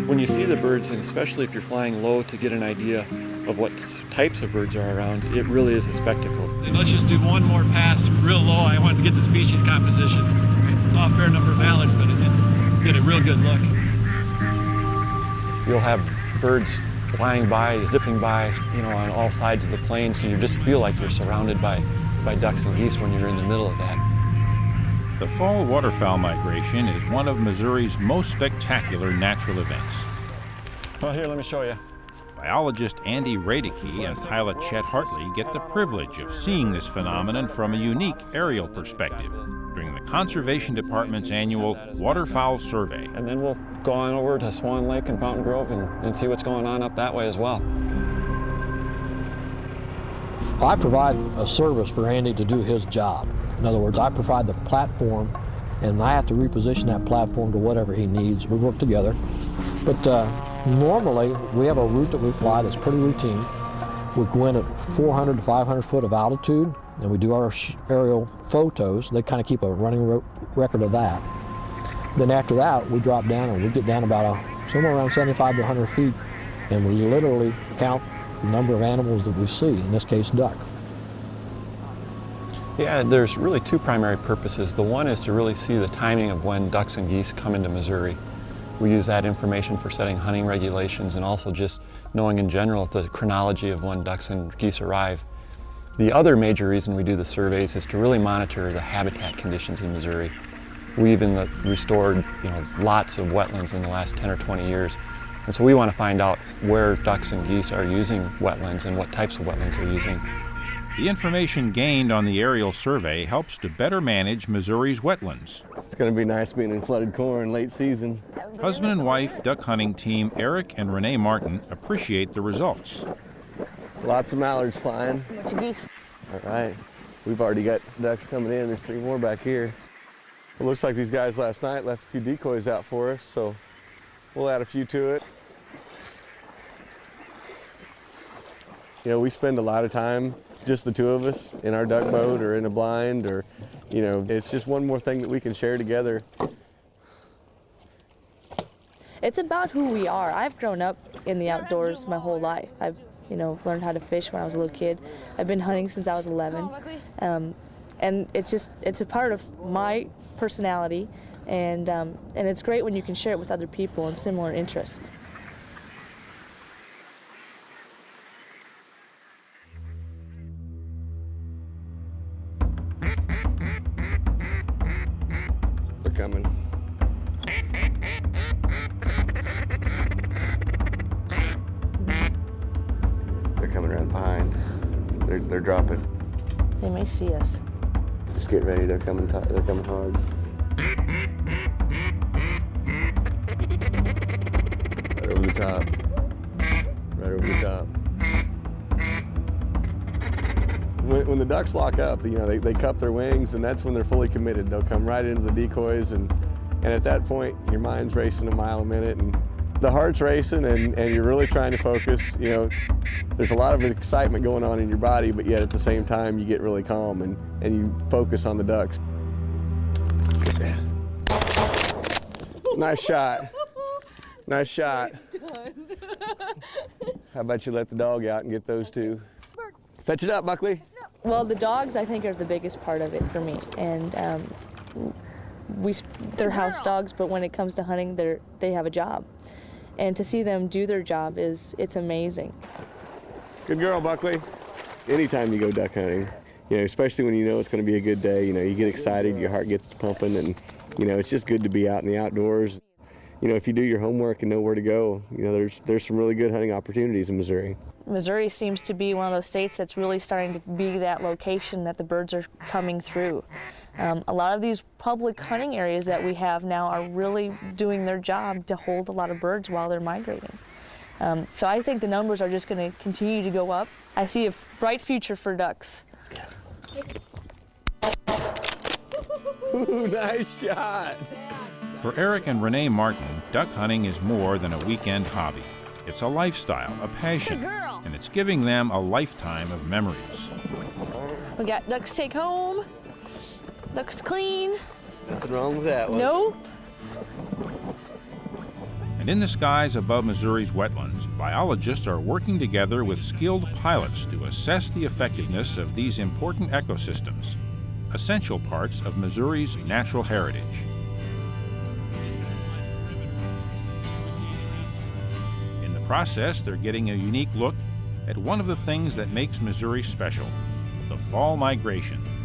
When you see the birds, and especially if you're flying low to get an idea of what types of birds are around, it really is a spectacle. Let's just do one more pass real low. I wanted to get the species composition. Saw a fair number of mallards, but it didn't get a real good look. You'll have birds flying by, zipping by, on all sides of the plane, so you just feel like you're surrounded by ducks and geese when you're in the middle of that. The fall waterfowl migration is one of Missouri's most spectacular natural events. Well, here, let me show you. Biologist Andy Radicke and pilot Chet Hartley get the privilege of seeing this phenomenon from a unique aerial perspective during the Conservation Department's annual Waterfowl Survey. And then we'll go on over to Swan Lake and Fountain Grove and see what's going on up that way as well. I provide a service for Andy to do his job. In other words, I provide the platform, and I have to reposition that platform to whatever he needs. We work together. But normally, we have a route that we fly that's pretty routine. We go in at 400 to 500 foot of altitude, and we do our aerial photos. They kind of keep a running record of that. Then after that, we drop down, and we get down about somewhere around 75 to 100 feet, and we literally count the number of animals that we see, in this case, duck. Yeah, there's really two primary purposes. The one is to really see the timing of when ducks and geese come into Missouri. We use that information for setting hunting regulations and also just knowing in general the chronology of when ducks and geese arrive. The other major reason we do the surveys is to really monitor the habitat conditions in Missouri. We even restored lots of wetlands in the last 10 or 20 years. And so we want to find out where ducks and geese are using wetlands and what types of wetlands they're using. The information gained on the aerial survey helps to better manage Missouri's wetlands. It's going to be nice being in flooded corn late season. Husband and wife duck hunting team Eric and Renee Martin appreciate the results. Lots of mallards flying. Bunch of geese. All right, we've already got ducks coming in. There's 3 more back here. It looks like these guys last night left a few decoys out for us, so we'll add a few to it. We spend a lot of time, just the two of us, in our duck boat or in a blind, or, it's just one more thing that we can share together. It's about who we are. I've grown up in the outdoors my whole life. I've, learned how to fish when I was a little kid. I've been hunting since I was 11. And it's a part of my personality, and it's great when you can share it with other people in similar interests. They're coming. They're coming around behind. They're dropping. They may see us. Just get ready. They're coming. They're coming hard. Right over the top. Right over the top. When the ducks lock up, they cup their wings, and that's when they're fully committed. They'll come right into the decoys, and at that point, your mind's racing a mile a minute, and the heart's racing, and you're really trying to focus. There's a lot of excitement going on in your body, but yet at the same time, you get really calm, and you focus on the ducks. Nice shot. Nice shot. How about you let the dog out and get those two? Fetch it up, Buckley. Well, the dogs, I think, are the biggest part of it for me. And they're house dogs, but when it comes to hunting, they have a job. And to see them do their job it's amazing. Good girl, Buckley. Anytime you go duck hunting, especially when you know it's going to be a good day, you get excited, your heart gets pumping, and, it's just good to be out in the outdoors. If you do your homework and know where to go, there's some really good hunting opportunities in Missouri. Missouri seems to be one of those states that's really starting to be that location that the birds are coming through. A lot of these public hunting areas that we have now are really doing their job to hold a lot of birds while they're migrating. So I think the numbers are just going to continue to go up. I see a bright future for ducks. Let's go. Ooh, nice shot. For Eric and Renee Martin, duck hunting is more than a weekend hobby. It's a lifestyle, a passion, and it's giving them a lifetime of memories. We got ducks to take home, ducks to clean. Nothing wrong with that one. Nope. And in the skies above Missouri's wetlands, biologists are working together with skilled pilots to assess the effectiveness of these important ecosystems, essential parts of Missouri's natural heritage. In the process, they're getting a unique look at one of the things that makes Missouri special, the fall migration.